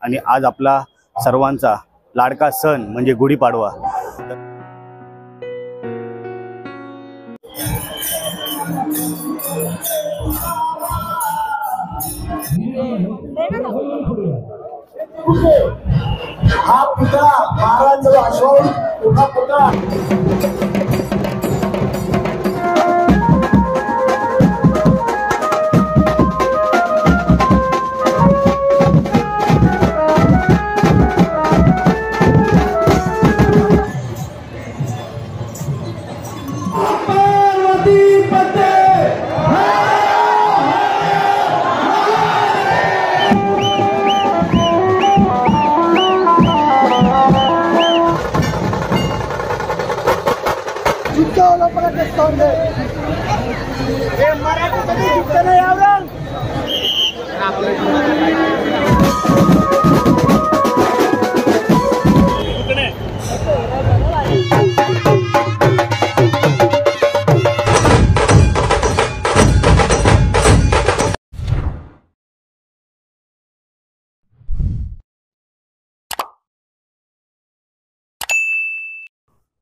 आणि आज आपला सर्वांचा लाडका सण म्हणजे गुढीपाडवा। हा पुतळा महाराजांचा अश्वाहून उभा पुतळा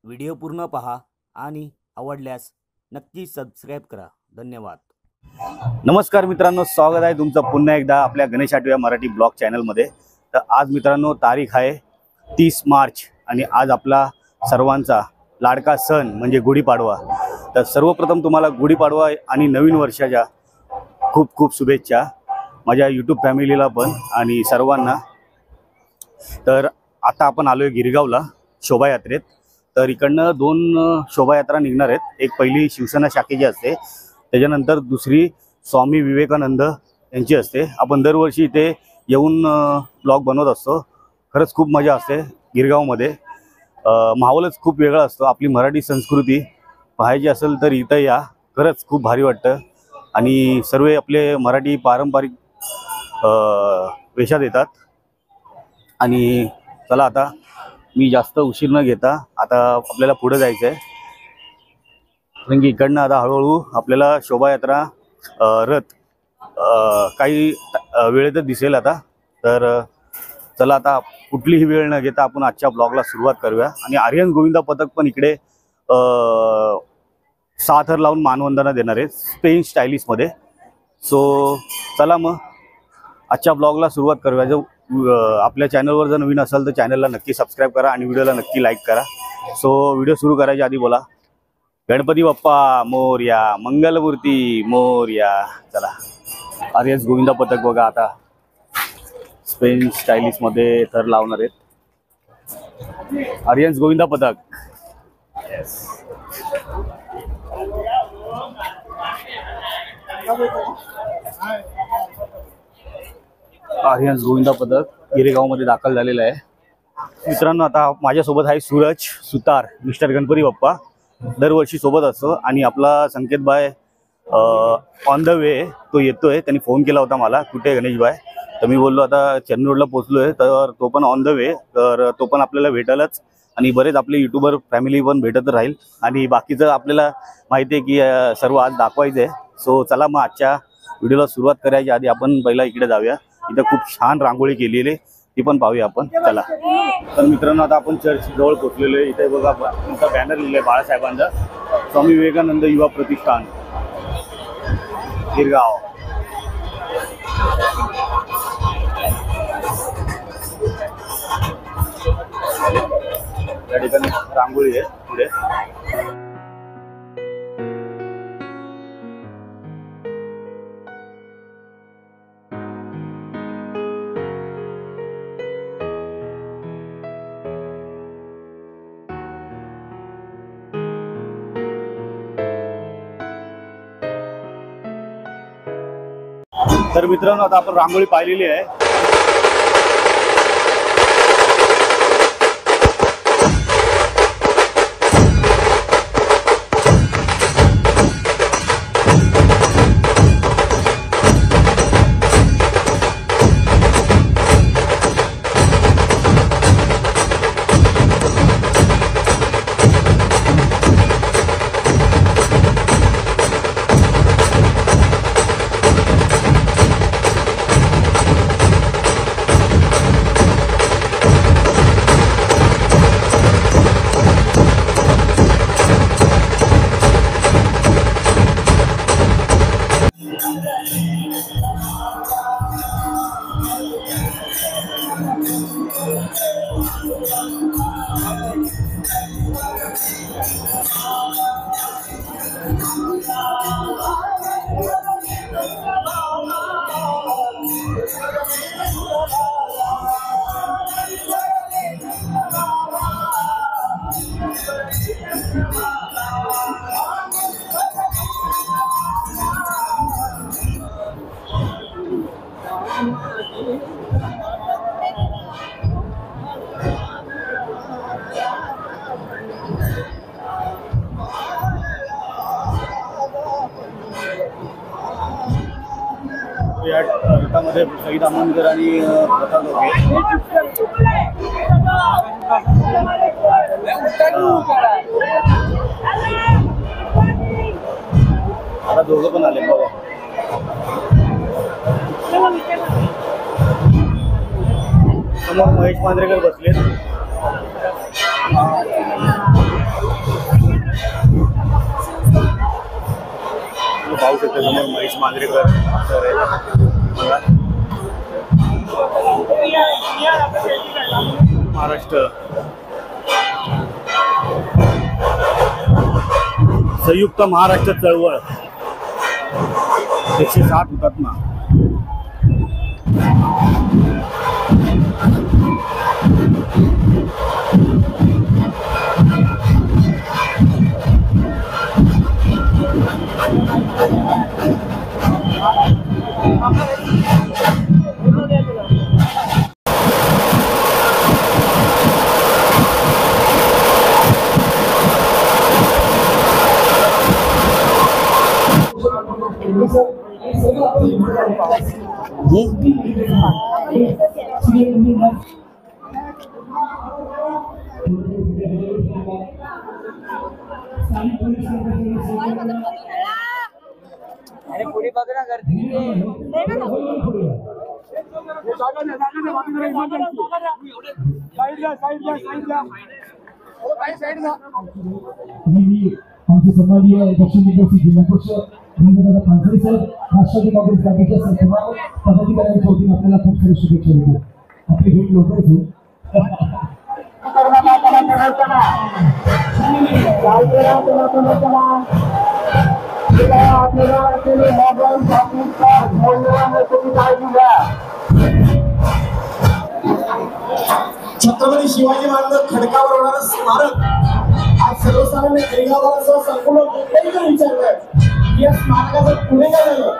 व्हिडिओ पूर्ण पहा आणि आवडल्यास नक्की सबस्क्राइब करा। धन्यवाद। नमस्कार मित्रांनो, स्वागत आहे तुमचं पुन्हा एकदा आपल्या गणेश आठवया मराठी ब्लॉग चॅनलमध्ये। तर आज मित्रांनो तारीख आहे 30 मार्च आणि आज आपला सर्वांचा लाडका सण म्हणजे गुढीपाडवा। तर सर्वप्रथम तुम्हाला गुढीपाडवा आणि नवीन वर्षाच्या खूप खूप शुभेच्छा माझ्या यूट्यूब फॅमिलीला पण आणि सर्वांना। तर आता आपण आलोय गिरगावला शोभायात्रेत। तर इकडनं 2 शोभायात्रा निघणार आहेत। एक पहिली शिवसेना शाखेची असते, त्याच्यानंतर दुसरी स्वामी विवेकानंद यांची असते। आपण दरवर्षी इथे येऊन ब्लॉग बनवत असतो। खरंच खूप मजा असते गिरगावमध्ये। माहोलच खूप वेगळा असतो। आपली मराठी संस्कृती पाहायची असेल तर इथं या, खरंच खूप भारी वाटतं। आणि सर्व आपले मराठी पारंपरिक वेशात येतात। आणि चला आता मी जास्त उशीर न घेता आता आपल्याला पुढे जायचं आहे, कारण की इकडनं आता हळूहळू आपल्याला शोभायात्रा रथ काही वेळेतच दिसेल आता। तर चला आता कुठलीही वेळ न घेता आपण आजच्या ब्लॉगला सुरुवात करूया। आणि आर्यन गोविंदा पथक पण इकडे 6 थर लावून मानवंदना देणार आहे स्पेन स्टाईलिशमध्ये। सो चला मग आजच्या ब्लॉगला सुरुवात करूया। जो आपल्या चॅनलवर जर नवीन असाल तर चॅनलला नक्की सबस्क्राइब करा आणि व्हिडिओला नक्की लाईक करा। सो व्हिडिओ सुरू करायच्या आधी बोला गणपती बाप्पा मोरया, मंगलमूर्ती मोरया। चला आर्यन गोविंदा पथक बघा आता स्पेन स्टाईलिशमध्ये थर लावणार आहेत आर्यन गोविंदा पथक। आर्यन गोविंदा पथक गिरेगावमध्ये दाखल झालेलं आहे। मित्रांनो आता माझ्यासोबत आहे सूरज सुतार, मिस्टर गणपती बाप्पा दरवर्षी सोबत असतो। आणि आपला संकेत भाई ऑन द वे तो येतोय। त्यांनी फोन केला होता मला, कुठे गणेश भाई? तर मी बोललो आता चेन्नई रोडला पोहोचलोय, तर तो पण ऑन द वे, तर तो पण आपल्याला भेटायलाच। आणि बरेच आपले यूट्यूबर फॅमिली पण भेटत राहील आणि बाकीचं आपल्याला माहिती आहे की सर्व आज दाखवायचं आहे। सो चला मग आजच्या व्हिडिओला सुरुवात करायची आधी आपण पहिला इकडे जाऊया। इथं खूप छान रांगोळी केलेली आहे, ती पण पाहूया आपण। चला तर मित्रांनो आता आपण चर्च जवळ पोहोचलेलो आहे। इथे बघा तुमचा बॅनर लिहिलेला आहे बाळासाहेबांचा, स्वामी विवेकानंद युवा प्रतिष्ठान गिरगाव। या ठिकाणी रांगोळी आहे पुढे। तर मित्रांनो आता आपण रांगोळी पाहिलेली आहे। या गटामध्ये सईद आमोणकर आणि प्रताप दोघे. आता दोघं पण आले बघा. समोर महेश मांजरेकर बसलेत. पाहू शकतो समोर महेश मांजरेकर सर आहे. महाराष्ट्र संयुक्त महाराष्ट्र चळवळ 160 हुतात्मा. अरे पुढे बघ ना गर्दी आमचे सन्माननीय दक्षिण मुंबईचे जिल्हाध्यक्ष रवींद्रदादा पानसरे सर, राष्ट्रवादी काँग्रेस पार्टीच्या सर्व पदाधिकाऱ्यांच्या वतीने आपल्याला खूप सारी शुभेच्छा देतो. आपली भेट लवकरच होईल. छत्रपती शिवाजी महाराज खडकावर होणारं स्मारक आज सर्वसामान्य खेडेगावांसह संपूर्ण मुंबईकर विचारलंय की या स्मारकाचं पुढे काय झालं.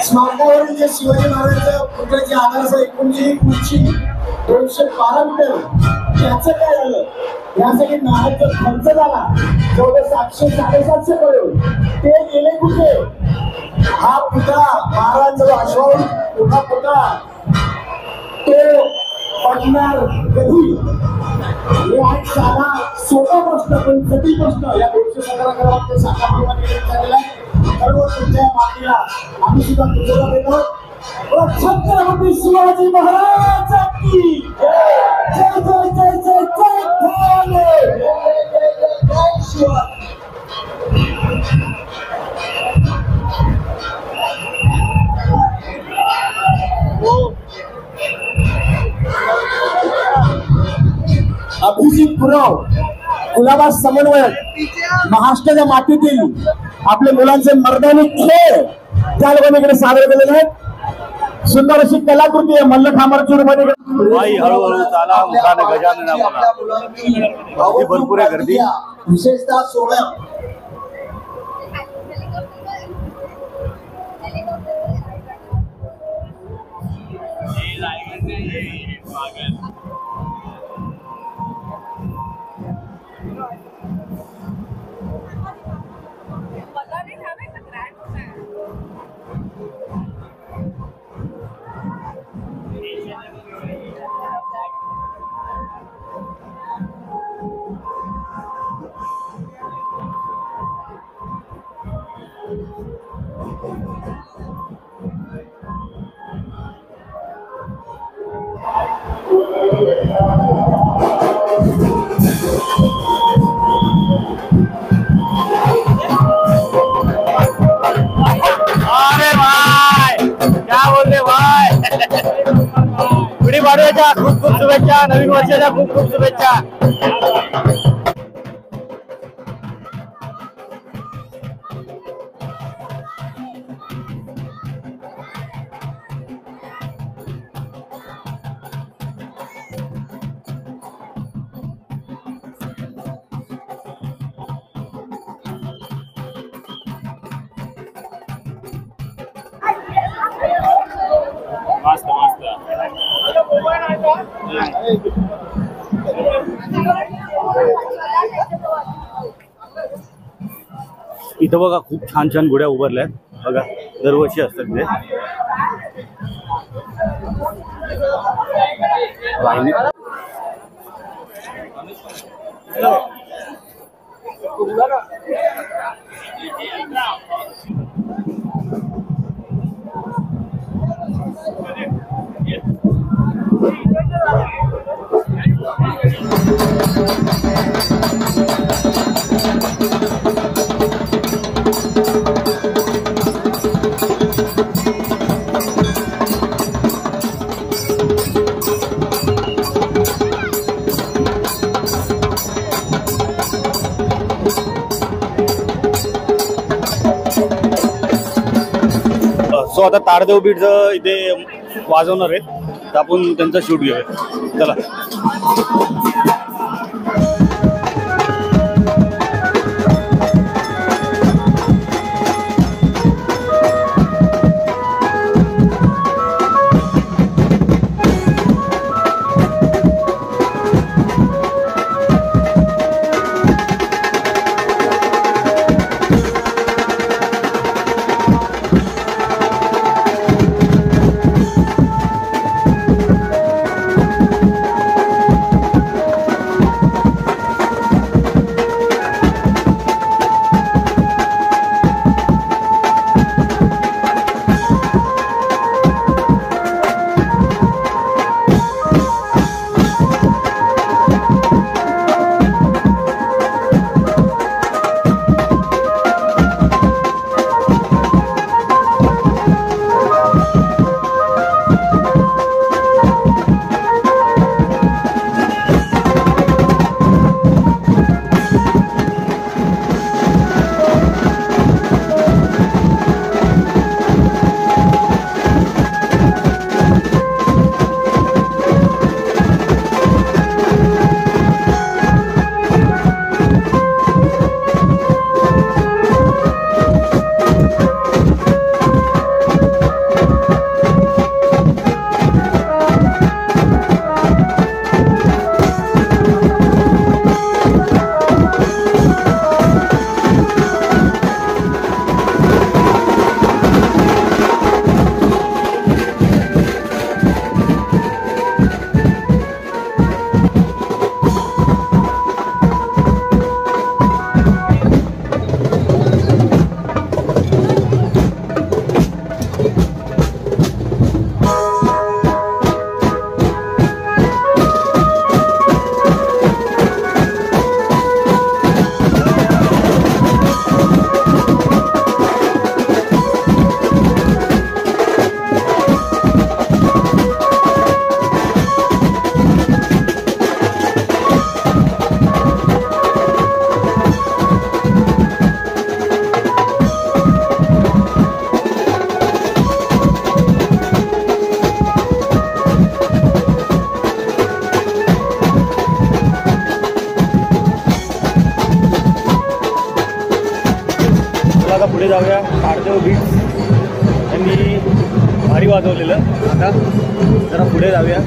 स्मारकावरील जे शिवाजी महाराजांच्या पुतळ्याची आधारसह एकूण जी उंची 212 मीटर त्याचं काय झालं. यासाठी नावाचा खर्च झाला जवळ 700-750 करोड. ते गेले कुठे. हा पुतळा महाराजांचा अश्वाहून उभा पुतळा तो पडणार कधी. हे आज साधा सोपा प्रश्न पण कधी प्रश्न या 217 क्रमांक साकारप्रमाणे विचारलेला आहे. सर्व तुमच्या मागणीला आम्ही सुद्धा तुझ्याला देतो. छत्रपती शिवाजी महाराज की जय जय जय जय जय भोले. जय शिवा. अभिजित पुराव गुलाबा समन्वयक महाराष्ट्राच्या मातीतील आपल्या मुलांचे मर्दानी खेळ त्या लोकांकडे सादर केलेले आहेत. सुंदर अशी कलाकृती आहे मल्लखांबाची मध्ये. बाई हळूहळू चाला मुखाने गजानन बघा. गर्दी भरपूर आहे. गर्दी विशेषतः सोहळ्या वाढवायच्या खूप खूप शुभेच्छा, नवीन वर्षाच्या खूप खूप शुभेच्छा. मस्त मस्त. इथं बघा खूप छान छान गुड्या उभारल्यात बघा, दरवर्षी असतात ते. सो आता ताडदेव बीट इथे वाजवणार आहेत, तर आपण त्यांचा शूट घेऊया. चला. पुढे जाऊया. ताडदेव बीट त्यांनी भारी वाजवलेलं. आता जरा पुढे जाऊया.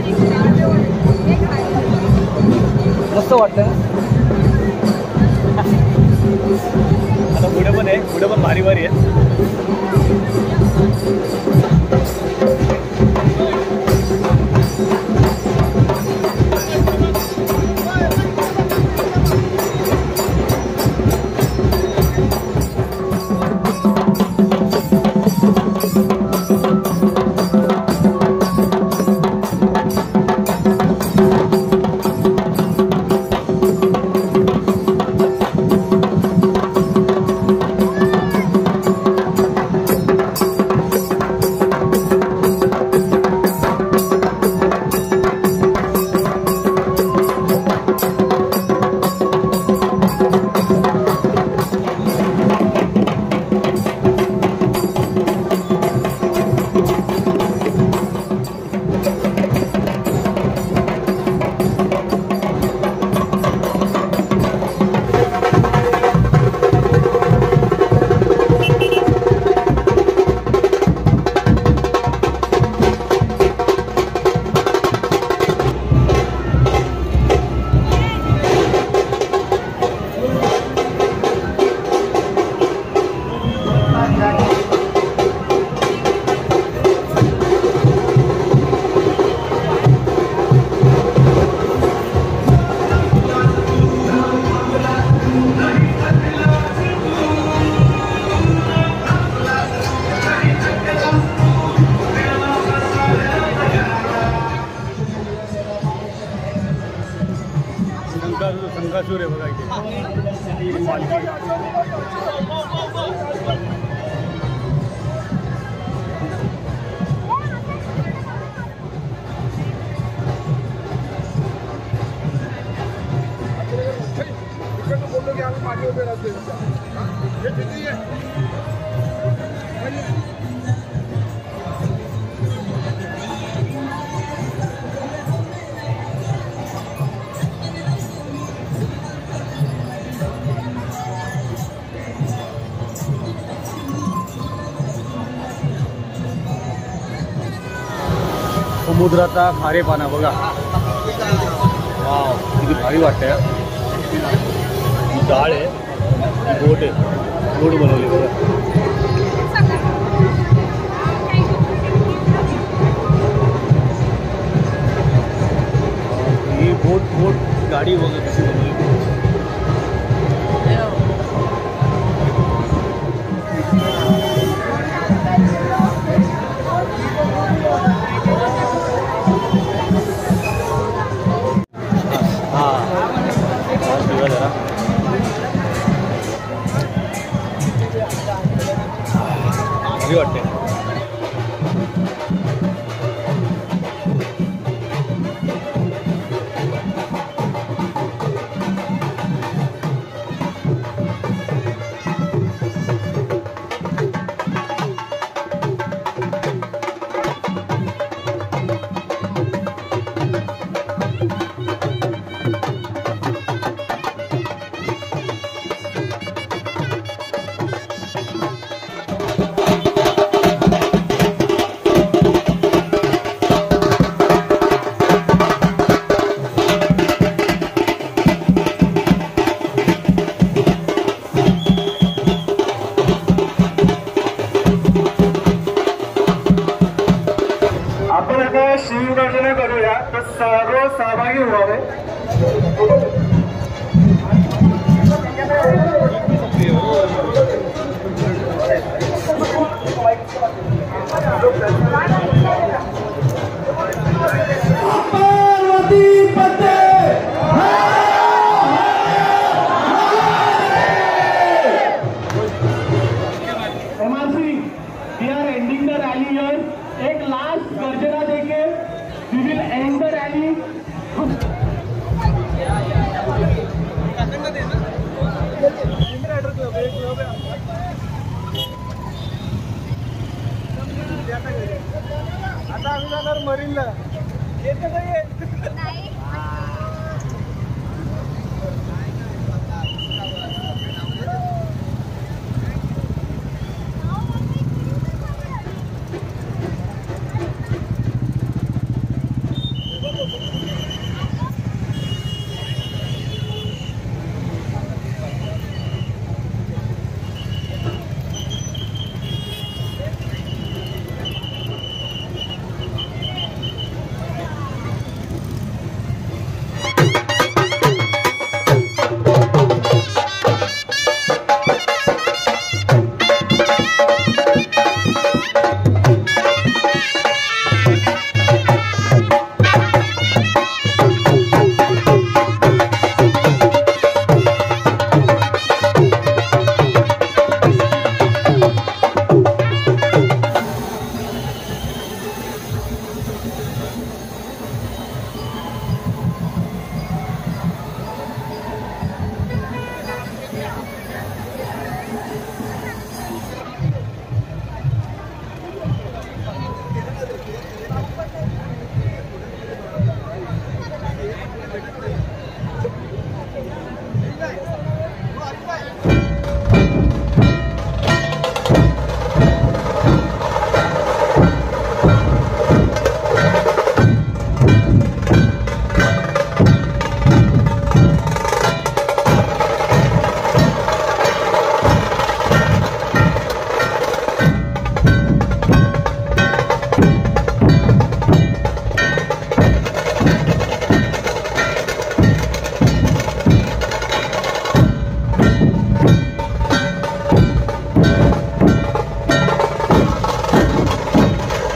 मस्त वाटतं. आता पुढे पण आहे, पुढे पण भारी भारी आहे. मोठा जो संकासूर आहे बघा इथे पालखी. समुद्राचा खारेपणा बघा, वाव किती भारी वाटतंय. ही डाळ आहे, ही बोट आहे, बोट बनवली बघा. ही बोट गाडी बघा कशी बनवली. भारी वाटते. आपण आता शिवगर्जना करूया, तर सर्व सहभागी व्हावे. MRC, we are ending the rally here. एक लास्ट गर्जना देके we will end the rally. आता आम्ही जाणार मरीनला. येते का ये?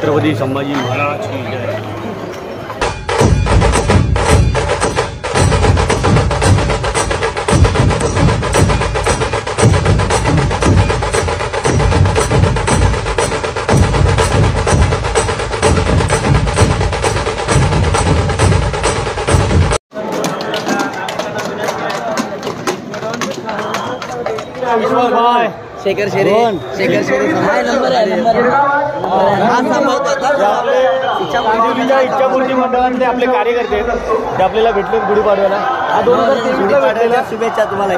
छत्रपती संभाजी महाराज की जय. बाय शेखर शेरे रोहन. शेखर शेरे नंबर आहे आंदिवलीच्या इच्छापूर्ती मंडळाचे ते आपले कार्यकर्ते आहेत. ते आपल्याला भेटले गुढीपाडव्याला. हा 2023 भेटलेला. शुभेच्छा तुम्हाला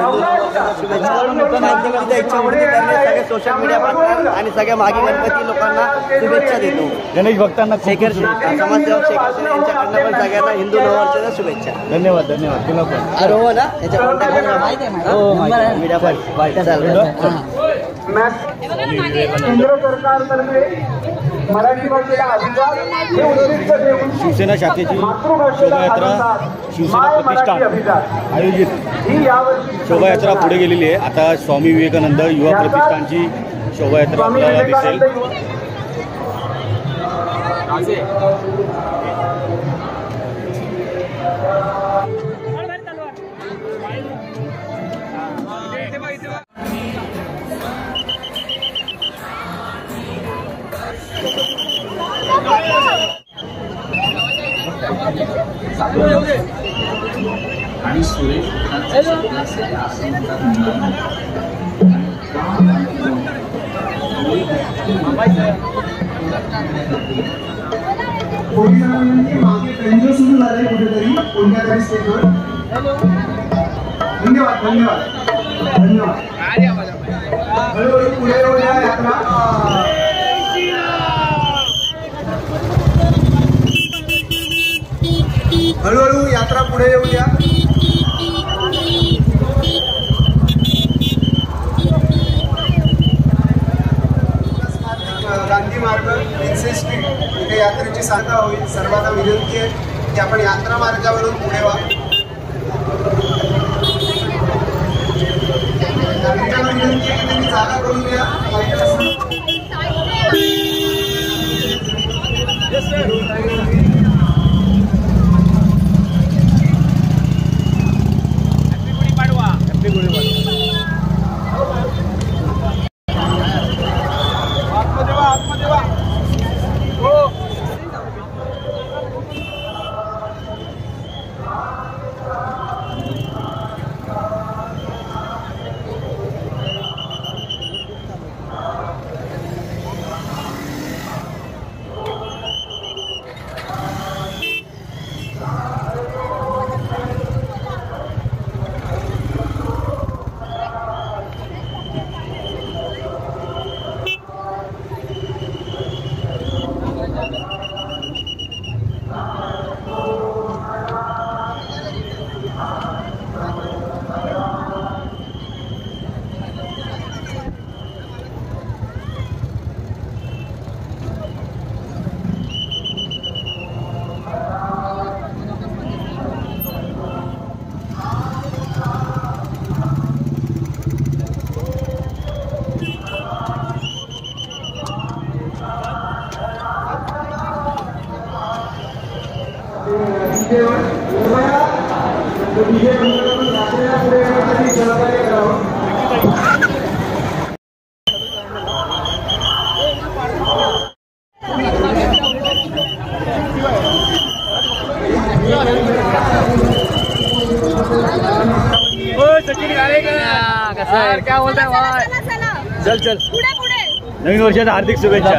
शुभेच्छा इच्छापूर्ती करण्यास सगळे सोशल मीडिया पार्टनर आणि सगळ्या मागे गणपती लोकांना शुभेच्छा देतो. गणेश भक्तांना खूप शेखर शेरे समाजसेवक शेखर शेरे यांच्याकडनं पण सगळ्यांना हिंदू नववर्षाच्या शुभेच्छा. धन्यवाद धन्यवाद तुला पण. रोहन ना त्याच्या कॉन्टॅक्ट माहिती आहे मीडिया केंद्र सरकारतर्फे मराठी भाषेला अभिजात हे उद्दिष्ट देऊन शिवसेना शाखेची मातृभाषेला शोभायात्रा अभिजात शिवसेना माय मराठी प्रतिष्ठान अभिजात आयोजित ही यावर्षी शोभायात्रा पुढे गेलेली आहे. आता स्वामी विवेकानंद युवा प्रतिष्ठानची शोभायात्रा स्वामी आपल्याला दिसेल. विवेकानंद पोलिसांनी मागे ट्रेंजर सुरू झाले कुठेतरी कोणत्या तरी स्टेटवर. धन्यवाद धन्यवाद धन्यवाद. हळूहळू पुढे येऊया यात्रा. हळूहळू यात्रा पुढे येऊया. गांधी मार्ग प्रिन्सेस स्ट्रीट इथे यात्रेची सांगता होईल. सर्वांना विनंती आहे की आपण यात्रा मार्गावरून पुढे व्हा. नागरिकांना विनंती आहे की त्यांनी जागा करून घ्या. क्या बोलताय भाई? चल चल पुढे पुढे नवीन वर्षाच्या हार्दिक शुभेच्छा.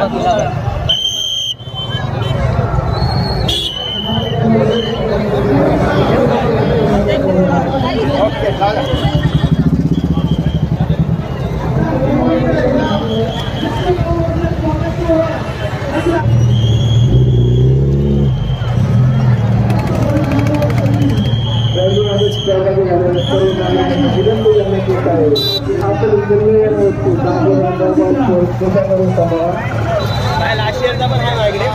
लास्ट इयरचा पण आहे माझ्याकडे.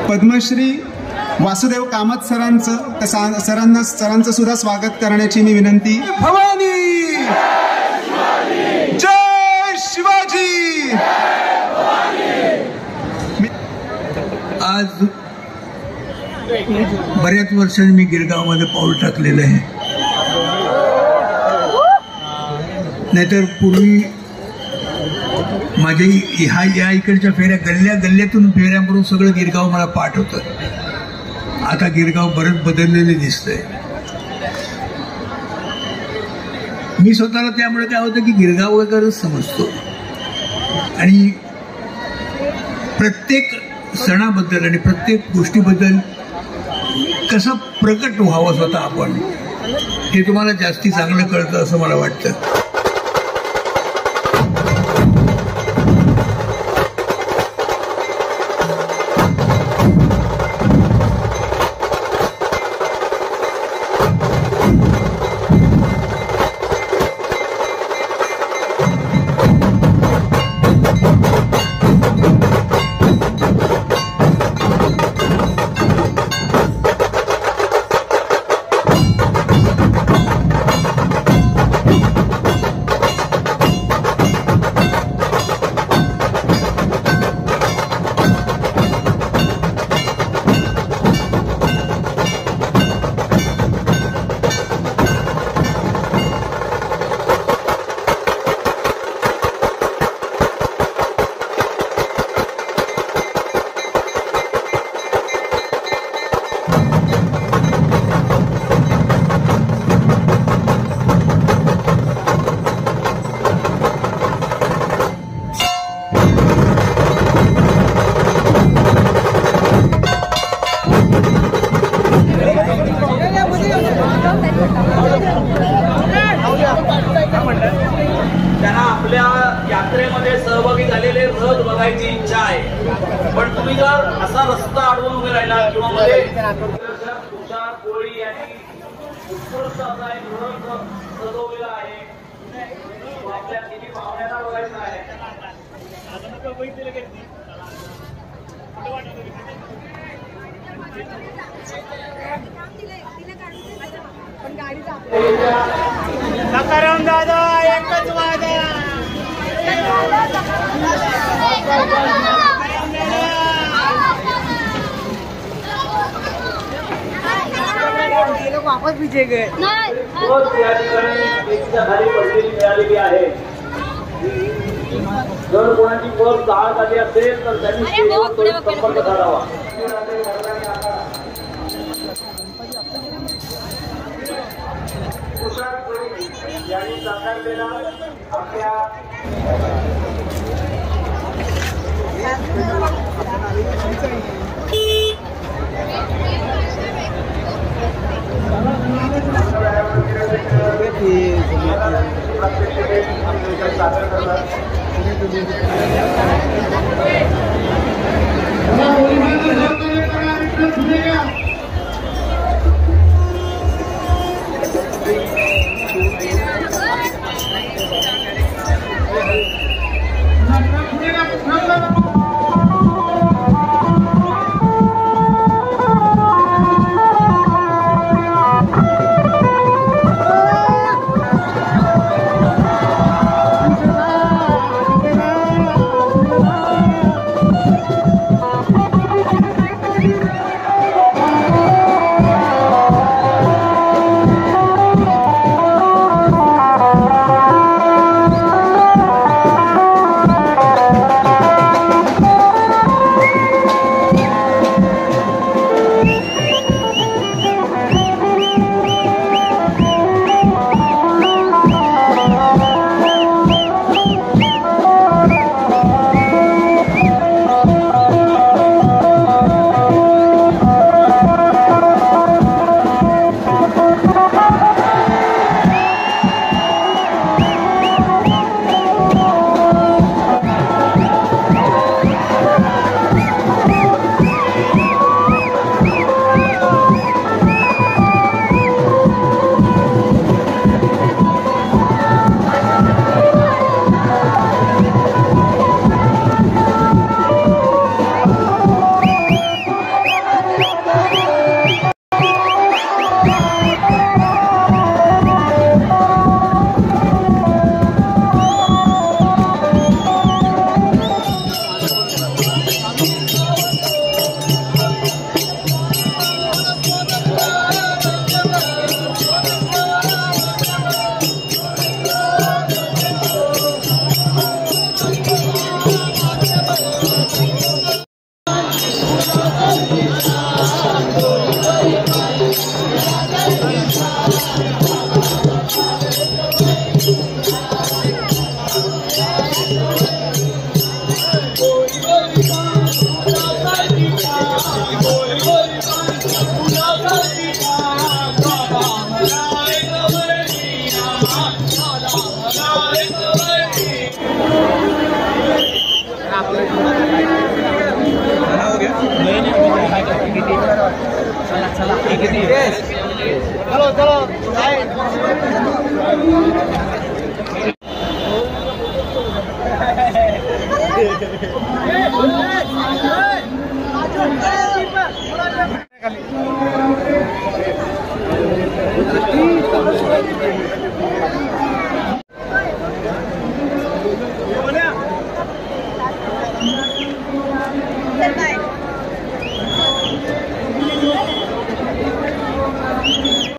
पद्मश्री वासुदेव कामत सरांचं सुद्धा स्वागत करण्याची मी विनंती. भवानी जय शिवाजी. आज बऱ्याच वर्षांनी मी गिरगावमध्ये पाऊल टाकलेलं आहे. नाहीतर पूर्वी माझी या इकडच्या फेऱ्या गल्ल्यातून फेऱ्या म्हणून सगळं गिरगाव मला पाठ होतं. आता गिरगाव बरंच बदललेले दिसतंय. मी स्वतःला त्यामुळे काय होतं की गिरगाव वगैरेच समजतो आणि प्रत्येक सणाबद्दल आणि प्रत्येक गोष्टीबद्दल कसं प्रकट व्हावं स्वतः आपण, हे तुम्हाला जास्ती चांगलं कळतं असं मला वाटतं. त्यांना आपल्या यात्रेमध्ये सहभागी झालेले रथ बघायची इच्छा आहे. पण तुम्ही जर असा रस्ता अडवून उभे राहिला किंवा मध्ये तुषार कोळी यांनी उत्कृष्ट असा एक रथ सजवलेला आहे, आपल्या तिन्ही पाहुण्यांना बघायचा आहे. सकाराम दादा एकच वादा. वापस पीछे गए. या ठिकाणी एकीच्या खाली पडलेली मिळालेली आहे. जर कोणाची बस जाळ झाली असेल तर त्यांनी संपर्क करावा. यांनी साकारलेला आपल्या सादर करतात.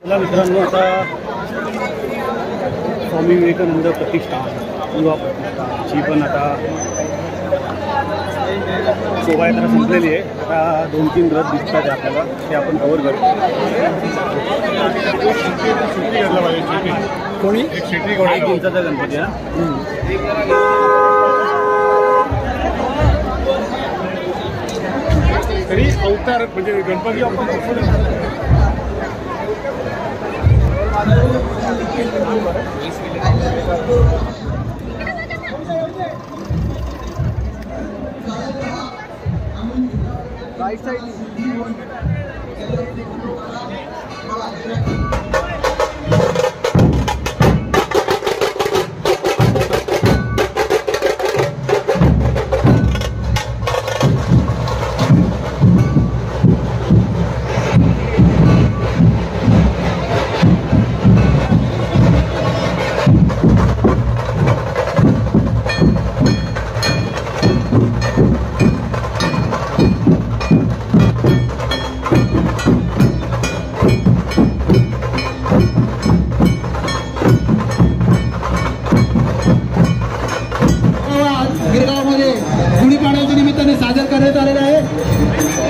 चला मित्रांनो, आता स्वामी विवेकानंद प्रतिष्ठान युवा प्रतिष्ठानची पण आता शोभायात्रा संपलेली आहे. आता 2-3 रथ दिसतात आहे आपल्याला, ते आपण कव्हर करतो. कोणी 1 इंचाचा गणपती ना. तरी अवतार म्हणजे गणपती राइट साइड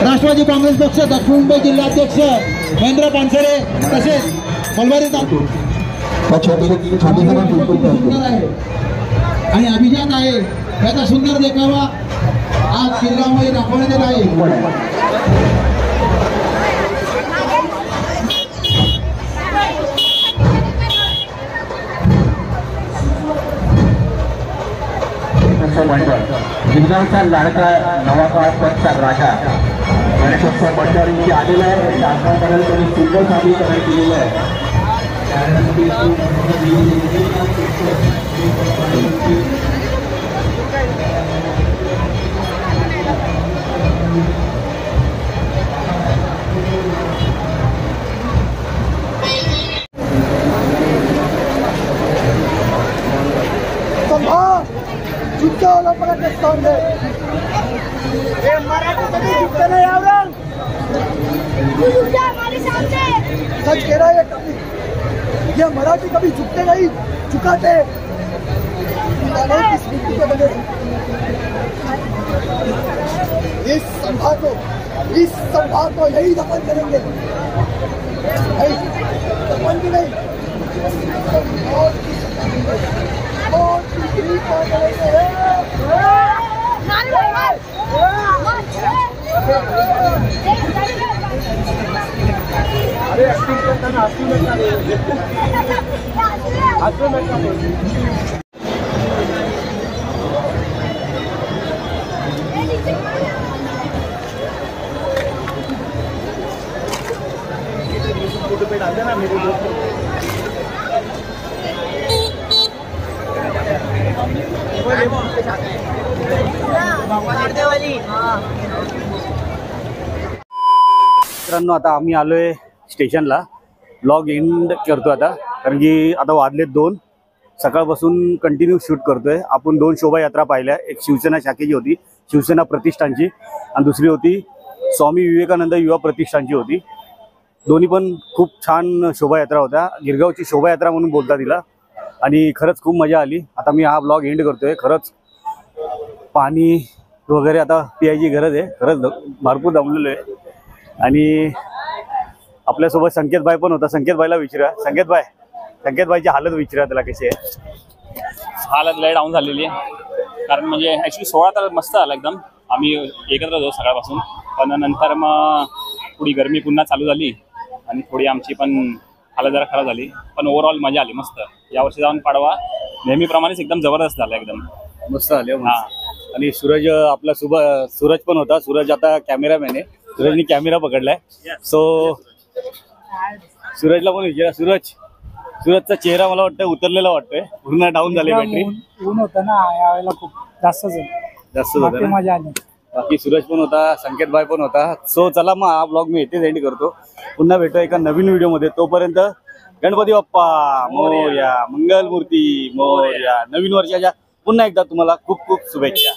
राष्ट्रवादी काँग्रेस पक्ष दक्षिण मुंबई जिल्हाध्यक्ष महेंद्र पानसरे तसेच मलबारी सुंदर आहे आणि अभिजात आहे. याचा सुंदर देखावा आज जिल्ह्यामध्ये दाखवण्यात येत आहे. जिल्ह्याचा लाडका नवा पक्षचा राजा गणेशोत्सव मंडळींची आलेला आहे. शासनाकडे त्यांनी सुंदर सादरीकरण केलेलं आहे. झुकता वाला मराठी सॉन्ग है. ये मराठी कभी झुकते नहीं आवरण. सच कह रहा है कभी. ये मराठी कभी झुकते नहीं, झुकाते. इस सभा को यही दफन करेंगे. दफन भी नहीं. अरे एक्टिंग करता ना हंसू नका रे. हंसू नका रे. फोटो पे डाल देना मेरे दोस्त. मित्रांनो, आता आम्ही आलोय स्टेशनला. ब्लॉग एंड करतो आता, कारण की आता वाजलेत 2. सकाळपासून कंटिन्यू शूट करतोय आपण. 2 शोभायात्रा पाहिल्या. एक शिवसेना शाखेची होती, शिवसेना प्रतिष्ठानची, आणि दुसरी होती स्वामी विवेकानंद युवा प्रतिष्ठानची होती. दोन्ही पण खूप छान शोभायात्रा होत्या. गिरगावची शोभायात्रा म्हणून बोलता तिला, आणि खरंच खूप मजा आली. आता मी हा ब्लॉग एंड करतोय. खरंच पाणी वगैरे आता पियायची गरज आहे. खरंच भरपूर दमलेलो आहे. आणि आपल्यासोबत संकेतबाई पण होता. संकेतबाईला विचारा. संकेतबाईची हालत विचारा त्याला कशी आहे. हालत लय डाऊन झालेली आहे. कारण म्हणजे ॲक्च्युली 16 तर मस्त आला एकदम. आम्ही एकत्र होतो सकाळपासून. पण नंतर मग थोडी गरमी पुन्हा चालू झाली आणि थोडी आमची पण हालत जरा खराब झाली. पण ओव्हरऑल मजा आली मस्त. यावर्षी जाऊन पाडवा नेहमीप्रमाणेच एकदम जबरदस्त झाला. एकदम मस्त आले. आणि सूरज आपला सूरज पण होता. सूरज आता कॅमेरामॅन आहे. सूरजनी कॅमेरा पकडलाय. सो सूरजला पण विचारा. सूरजचा चेहरा मला वाटतं उतरलेला वाटतोय. पूर्ण डाऊन झाले. बॅटरी ऊन होतं ना यावेळेला खूप जास्त होतं ना. मजा आली. बाकी सूरज पण होता. संकेतबाई पण होता. सो चला मग हा ब्लॉग मी इथेच एंड करतो. पुन्हा भेटू एका नवीन व्हिडिओमध्ये. तोपर्यंत गणपती बाप्पा मोरया, मंगलमूर्ती मोरया. नवीन वर्षाच्या पुन्हा एकदा तुम्हाला खूप खूप शुभेच्छा.